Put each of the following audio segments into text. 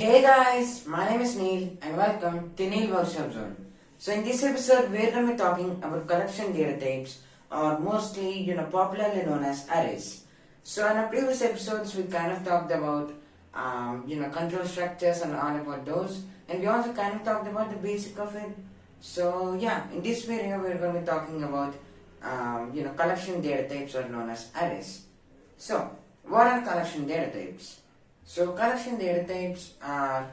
Hey guys, my name is Neil and welcome to NEEL Workshop Zone. So in this episode, we're going to be talking about collection data types, or mostly, popularly known as arrays. So in our previous episodes, we kind of talked about, control structures and all about those, and we also kind of talked about the basic of it. So yeah, in this video, we're going to be talking about, collection data types, are known as arrays. So what are collection data types? So collection data types are,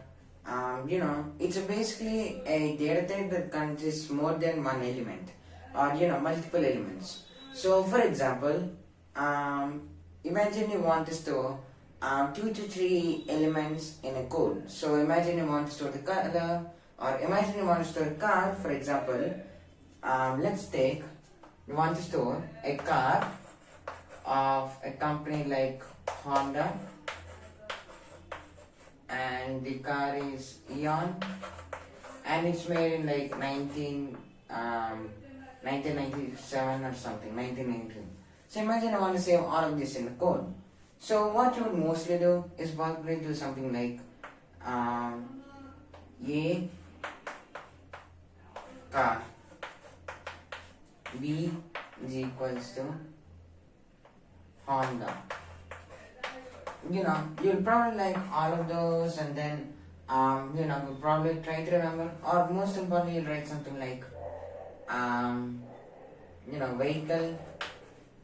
it's basically a data type that consists more than one element, or multiple elements. So for example, imagine you want to store 2 to 3 elements in a code. So imagine you want to store the color, or imagine you want to store a car. For example, let's take you want to store a car of a company like Honda, and the car is Eon, and it's made in like 1997 or something, 1992. So imagine I want to save all of this in the code. So what you would mostly do is probably do something like A car B is equals to Honda. You'll probably like all of those, and then you'll probably try to remember, or most importantly, you'll write something like vehicle,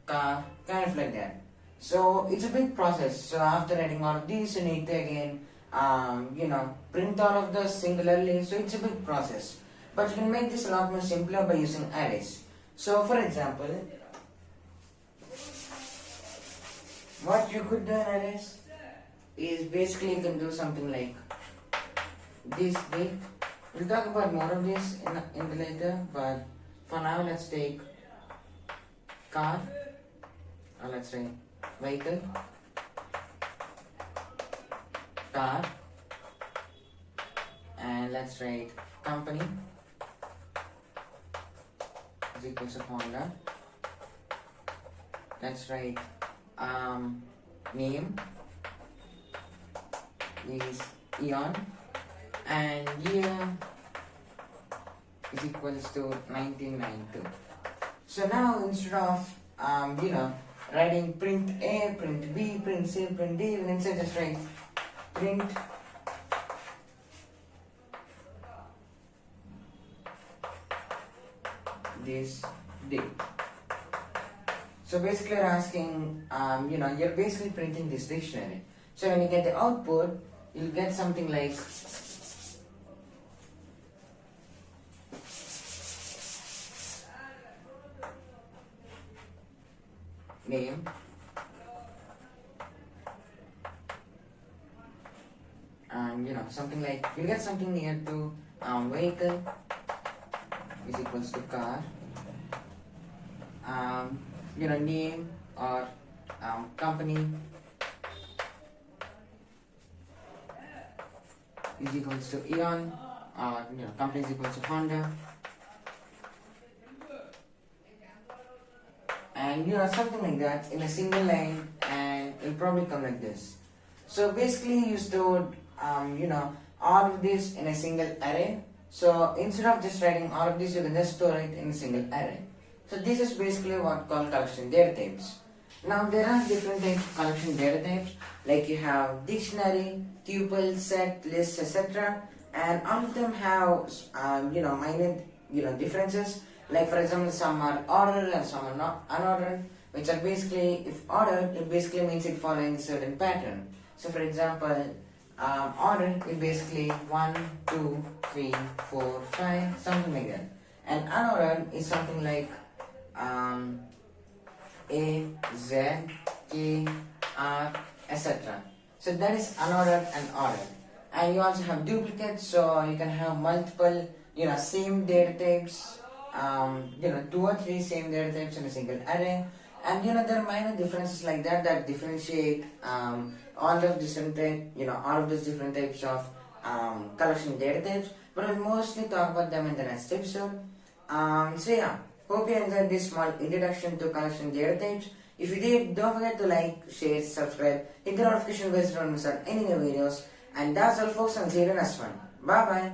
car, kind of like that. So it's a big process. So after writing all of these, you need to again print all of those singularly. So it's a big process, but you can make this a lot more simpler by using arrays. So for example, what you could do in arrays is basically you can do something like this big. We'll talk about more of this in the later, but for now let's take car, or let's say vehicle, car, and let's write company is equals to Honda. Let's write name is Eon, and year is equals to 1992. So now instead of writing print A, print B, print C, print D, then instead just write print this date. So basically you're asking, you're basically printing this dictionary. So when you get the output, you'll get something like name, and something like, you'll get something near to vehicle is equals to car, name or company is equals to Eon, or company is equals to Honda, and something like that in a single line, and it'll probably come like this. So basically you stored all of this in a single array. So instead of just writing all of this, you can just store it in a single array. So this is basically what called collection data types. Now there are different types of collection data types, like you have dictionary, tuple, set, list, etc. And all of them have minor differences. Like for example, some are ordered and some are not unordered, which are basically, if ordered, it basically means it following a certain pattern. So for example, ordered is basically 1, 2, 3, 4, 5, something like that. And unordered is something like A, Z, K, R, etc. So that is unordered and ordered. And you also have duplicates, so you can have multiple, same data types, 2 or 3 same data types in a single array. And there are minor differences like that that differentiate all of different all of those different types of collection data types. But we'll mostly talk about them in the next episode. So yeah, hope you enjoyed this small introduction to collection data types. If you did, don't forget to like, share, subscribe, hit the notification bell so you don't miss out any new videos. And that's all folks, and see you in the next one. Bye bye.